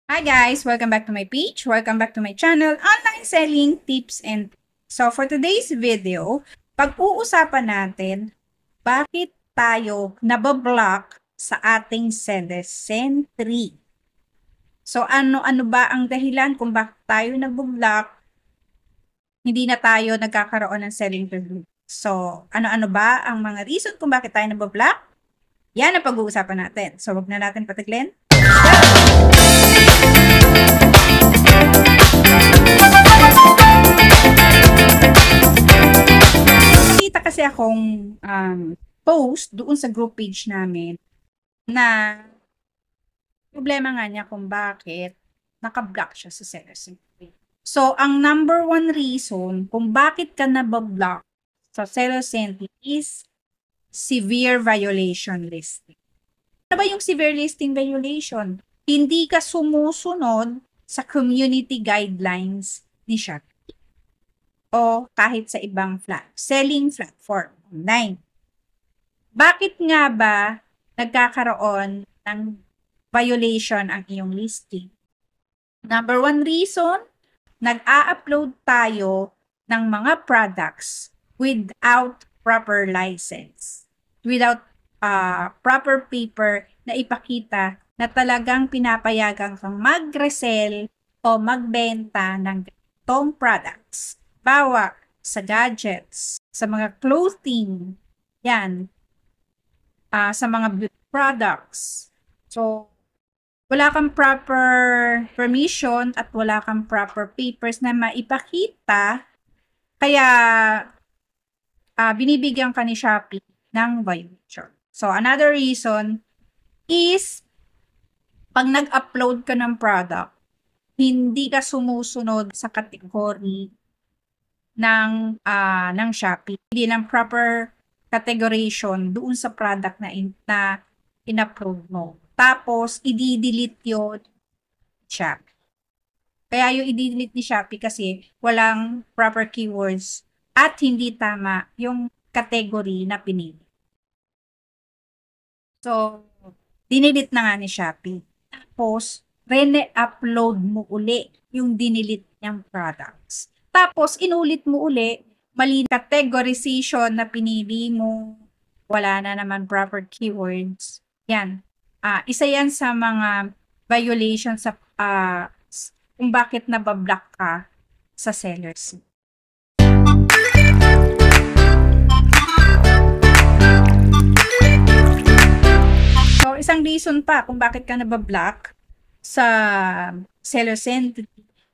Hi guys! Welcome back to my page. Welcome back to my channel, Online Selling Tips and Tricks. So for today's video, pag-uusapan natin bakit tayo nabablock sa ating seller entry. So ano-ano ba ang dahilan kung bakit tayo nabablock, hindi na tayo nagkakaroon ng selling review. So ano-ano ba ang mga reason kung bakit tayo nabablock? Yan ang pag-uusapan natin. So wag na natin pataglin. Nakita kasi akong post doon sa group page namin na problema nga niya kung bakit nakablock siya sa sellers entry. So, ang number one reason kung bakit ka nabablock sa sellers entry is severe violation listing. Ano ba yung severe listing violation? Hindi ka sumusunod sa community guidelines ni Shopee o kahit sa ibang selling platform online. Bakit nga ba nagkakaroon ng violation ang iyong listing? Number one reason, nag-a-upload tayo ng mga products without proper license, without proper paper na ipakita na talagang pinapayagan kang mag-resell o magbenta ng ganitong products. Bawa sa gadgets, sa mga clothing, yan, sa mga products. So, wala kang proper permission at wala kang proper papers na maipakita, kaya binibigyan ka ni Shopee ng violation. So, another reason is pag nag-upload ka ng product, hindi ka sumusunod sa category ng Shopee. Hindi ng proper categorization doon sa product na in-upload mo. Tapos, i-delete yun Shopee. Kaya yung i-delete ni Shopee kasi walang proper keywords at hindi tama yung category na pinili. So, dinilit na nga ni Shopee. Tapos, re-upload mo uli yung dinilit niyang products. Tapos, inulit mo uli, mali categorization na pinili mo, wala na naman proper keywords. Yan. Isa yan sa mga violations sa kung bakit nabablock ka sa sellers. So, isang reason pa kung bakit ka nabablock sa sellers entry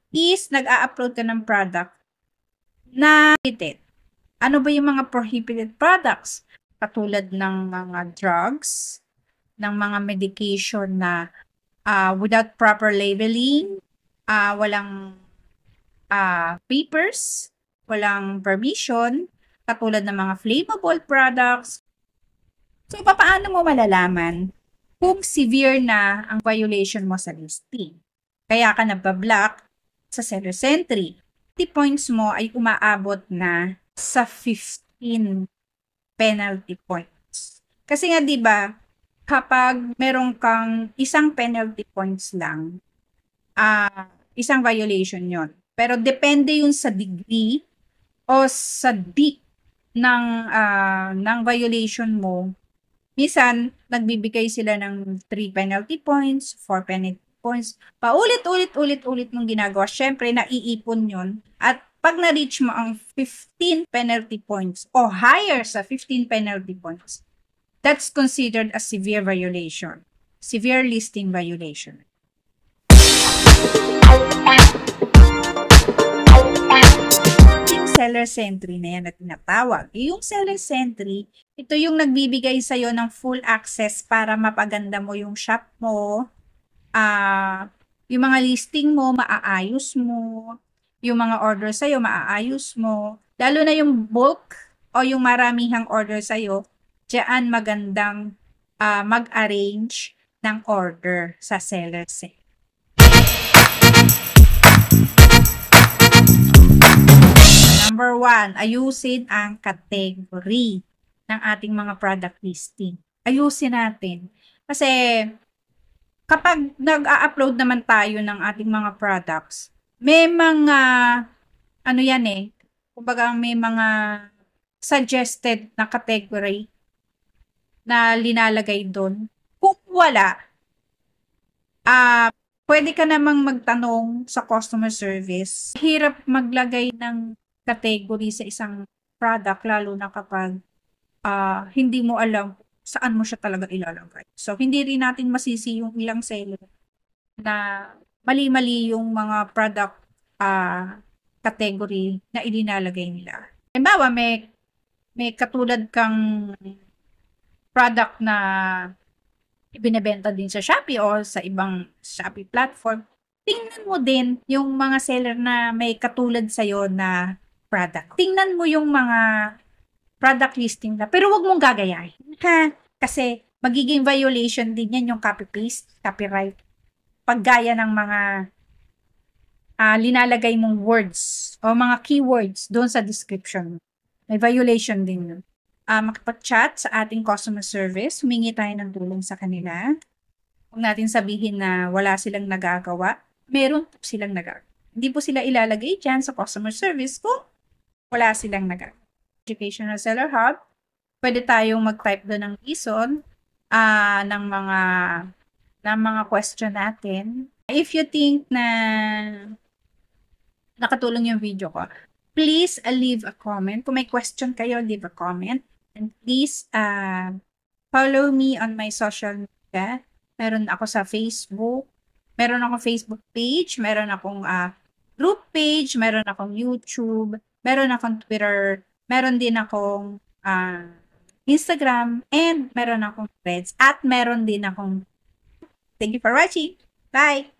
is nag-a-upload ka ng product na prohibited. Ano ba yung mga prohibited products? Katulad ng mga drugs, ng mga medication na without proper labeling, walang papers, walang permission, katulad ng mga flammable products. So, paano mo malalaman kung severe na ang violation mo sa listing? Kaya ka nabablock sa sellers entry. The points mo ay umaabot na sa 15 penalty points. Kasi nga 'di ba, kapag meron kang isang penalty points lang, isang violation 'yon. Pero depende 'yun sa degree o sa deep ng violation mo. Minsan nagbibigay sila ng 3 penalty points, 4 penalty points, paulit-ulit mong ginagawa. Syempre, naiipon yun. At pag na-reach mo ang 15 penalty points o higher sa 15 penalty points, that's considered a severe violation. Severe listing violation. Yung seller's entry na yan na tinatawag. Yung seller's entry, ito yung nagbibigay sa'yo ng full access para mapaganda mo yung shop mo, yung mga listing mo, maaayos mo, yung mga order sa'yo, maaayos mo, lalo na yung bulk o yung maramihang order sa'yo, diyan magandang mag-arrange ng order sa sellers. Number 1, ayusin ang category ng ating mga product listing. Ayusin natin. Kasi Kapag nag-a-upload naman tayo ng ating mga products, may mga, ano yan eh, kumbaga may mga suggested na category na linalagay doon. Kung wala, pwede ka namang magtanong sa customer service. Hirap maglagay ng category sa isang product, lalo na kapag hindi mo alam saan mo siya talaga ilalagay. So, hindi rin natin masisi yung ilang seller na mali-mali yung mga product category na ilinalagay nila. Halimbawa, may katulad kang product na ibinebenta din sa Shopee o sa ibang Shopee platform, tingnan mo din yung mga seller na may katulad sa'yo na product. Tingnan mo yung mga product listing na, pero wag mong gagayahin. Ha? Kasi magiging violation din yan yung copy-paste, copyright. Paggaya ng mga linalagay mong words o mga keywords doon sa description. May violation din yun. Makipag-chat sa ating customer service, humingi tayo ng tulong sa kanila. Huwag natin sabihin na wala silang nagagawa. Meron po silang nagagawa. Hindi po sila ilalagay dyan sa customer service kung wala silang nagagawa. Educational Seller Hub, pwede tayong mag-type doon ng reason ng mga question natin. If you think na nakatulong yung video ko, please leave a comment. Kung may question kayo, leave a comment. And please follow me on my social media. Meron ako sa Facebook. Meron akong Facebook page. Meron akong group page. Meron akong YouTube. Meron akong Twitter. Meron din akong Instagram. And meron akong Threads. At meron din akong... Thank you for watching. Bye!